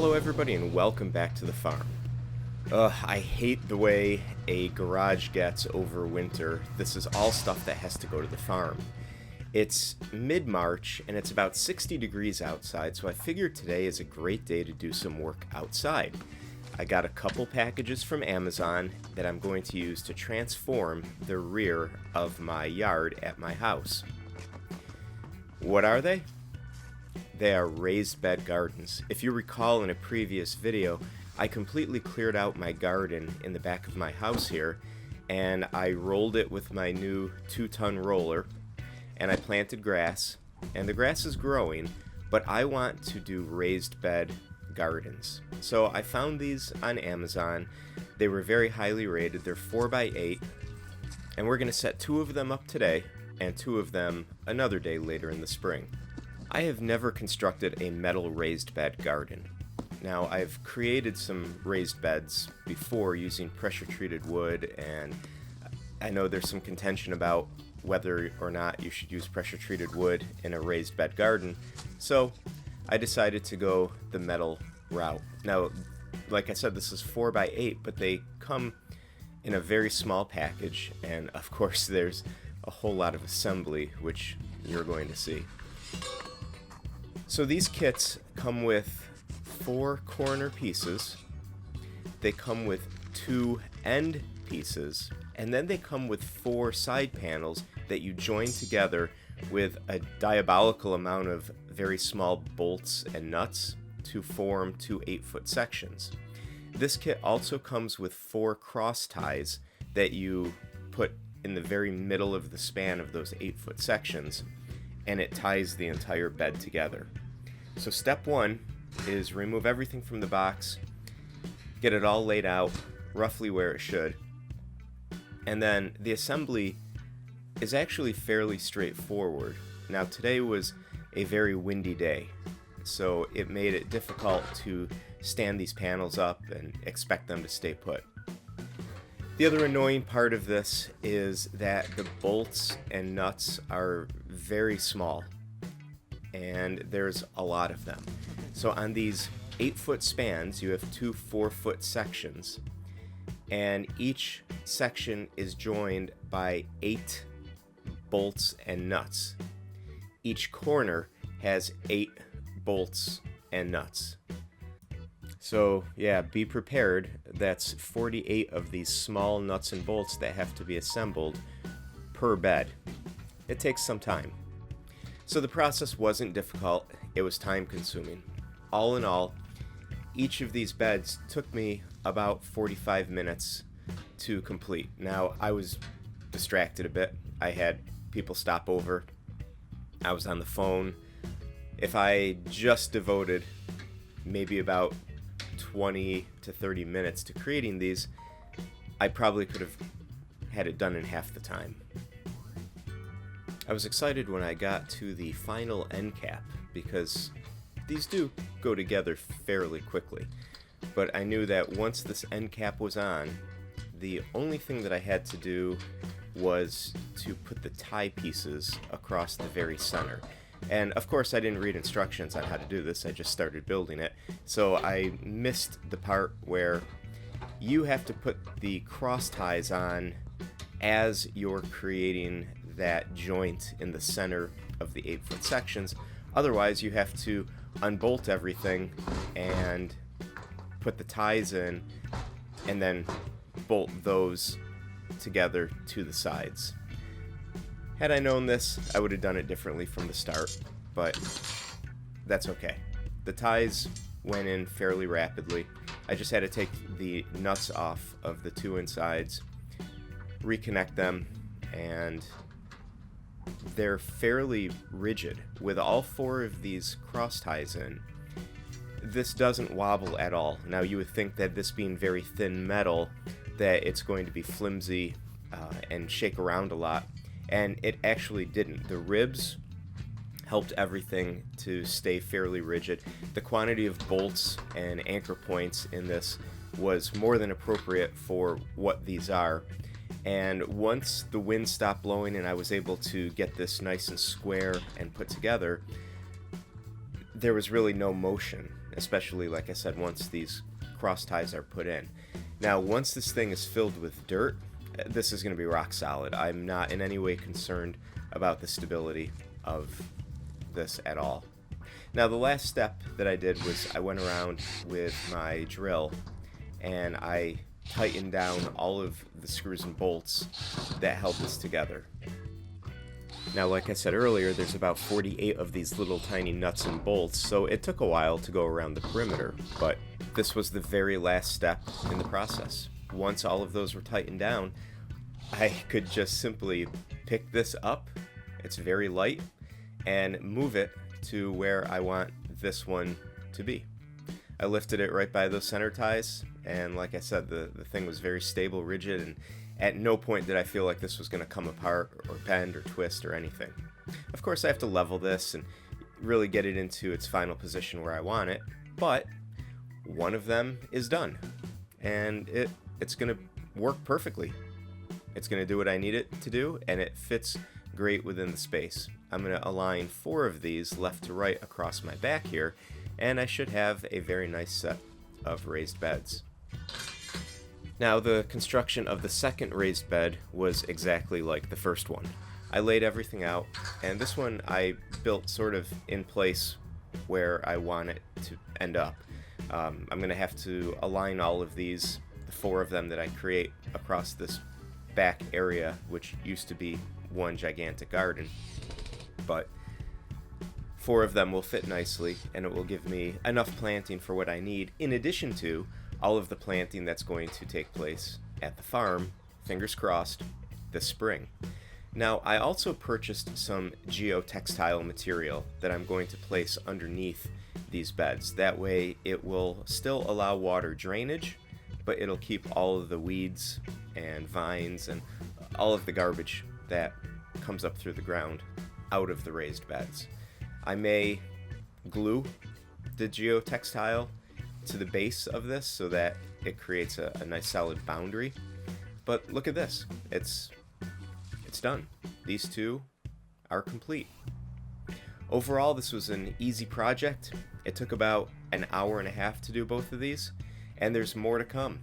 Hello everybody and welcome back to the farm. I hate the way a garage gets over winter. This is all stuff that has to go to the farm. It's mid-March and it's about 60 degrees outside, so I figured today is a great day to do some work outside. I got a couple packages from Amazon that I'm going to use to transform the rear of my yard at my house. What are they? They are raised bed gardens. If you recall in a previous video, I completely cleared out my garden in the back of my house here, and I rolled it with my new 2-ton roller, and I planted grass, and the grass is growing, but I want to do raised bed gardens. So I found these on Amazon. They were very highly rated. They're 4x8, and we're going to set 2 of them up today, and 2 of them another day later in the spring. I have never constructed a metal raised bed garden. Now, I've created some raised beds before using pressure treated wood, and I know there's some contention about whether or not you should use pressure treated wood in a raised bed garden, so I decided to go the metal route. Now, like I said, this is 4x8, but they come in a very small package, and of course there's a whole lot of assembly, which you're going to see. So these kits come with 4 corner pieces, they come with 2 end pieces, and then they come with 4 side panels that you join together with a diabolical amount of very small bolts and nuts to form 2 8-foot sections. This kit also comes with 4 cross ties that you put in the very middle of the span of those 8-foot sections, and it ties the entire bed together. So step 1 is remove everything from the box, get it all laid out roughly where it should, and then the assembly is actually fairly straightforward. Now, today was a very windy day, so it made it difficult to stand these panels up and expect them to stay put. The other annoying part of this is that the bolts and nuts are very small, and there's a lot of them. So on these 8-foot spans, you have 2 4-foot sections, and each section is joined by 8 bolts and nuts. Each corner has 8 bolts and nuts. So yeah, be prepared. That's 48 of these small nuts and bolts that have to be assembled per bed. It takes some time. So the process wasn't difficult, it was time consuming. All in all, each of these beds took me about 45 minutes to complete. Now, I was distracted a bit. I had people stop over. I was on the phone. If I just devoted maybe about 20 to 30 minutes to creating these, I probably could have had it done in half the time. I was excited when I got to the final end cap because these do go together fairly quickly, but I knew that once this end cap was on, the only thing that I had to do was to put the tie pieces across the very center. And of course I didn't read instructions on how to do this, I just started building it, so I missed the part where you have to put the cross ties on as you're creating that joint in the center of the 8-foot sections. Otherwise, you have to unbolt everything and put the ties in and then bolt those together to the sides. Had I known this, I would have done it differently from the start, but that's okay. The ties went in fairly rapidly. I just had to take the nuts off of the 2 insides, reconnect them, and they're fairly rigid. With all 4 of these cross ties in, this doesn't wobble at all. Now, you would think that this being very thin metal, that it's going to be flimsy and shake around a lot, and it actually didn't. The ribs helped everything to stay fairly rigid. The quantity of bolts and anchor points in this was more than appropriate for what these are. And once the wind stopped blowing and I was able to get this nice and square and put together, there was really no motion. especially, like I said, once these cross ties are put in. Now, once this thing is filled with dirt, this is going to be rock solid. I'm not in any way concerned about the stability of this at all. Now, the last step that I did was I went around with my drill and I tightened down all of the screws and bolts that held this together. Now, like I said earlier, there's about 48 of these little tiny nuts and bolts, so it took a while to go around the perimeter, but this was the very last step in the process. Once all of those were tightened down, I could just simply pick this up, it's very light, and move it to where I want this one to be. I lifted it right by those center ties, and like I said, the thing was very stable, rigid, and at no point did I feel like this was going to come apart or bend or twist or anything. Of course, I have to level this and really get it into its final position where I want it, but one of them is done, and it's going to work perfectly. It's going to do what I need it to do, and it fits great within the space. I'm going to align 4 of these left to right across my back here, and I should have a very nice set of raised beds. Now, the construction of the second raised bed was exactly like the first one. I laid everything out, and this one I built sort of in place where I want it to end up. I'm going to have to align all of these, the 4 of them that I create across this back area, which used to be one gigantic garden, but 4 of them will fit nicely, and it will give me enough planting for what I need, in addition to all of the planting that's going to take place at the farm, fingers crossed, this spring. Now, I also purchased some geotextile material that I'm going to place underneath these beds. That way it will still allow water drainage, but it'll keep all of the weeds and vines and all of the garbage that comes up through the ground out of the raised beds. I may glue the geotextile to the base of this so that it creates a nice solid boundary. But look at this. It's done. These 2 are complete. Overall, this was an easy project. It took about an hour and a half to do both of these, and there's more to come.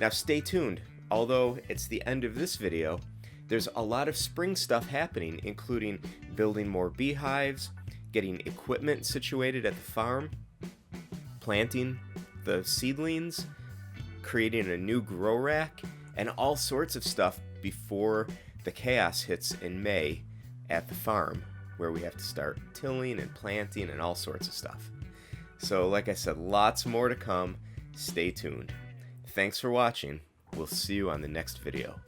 Now stay tuned. Although it's the end of this video, there's a lot of spring stuff happening, including building more beehives, getting equipment situated at the farm, planting the seedlings, creating a new grow rack, and all sorts of stuff before the chaos hits in May at the farm, where we have to start tilling and planting and all sorts of stuff. So like I said, lots more to come. Stay tuned. Thanks for watching. We'll see you on the next video.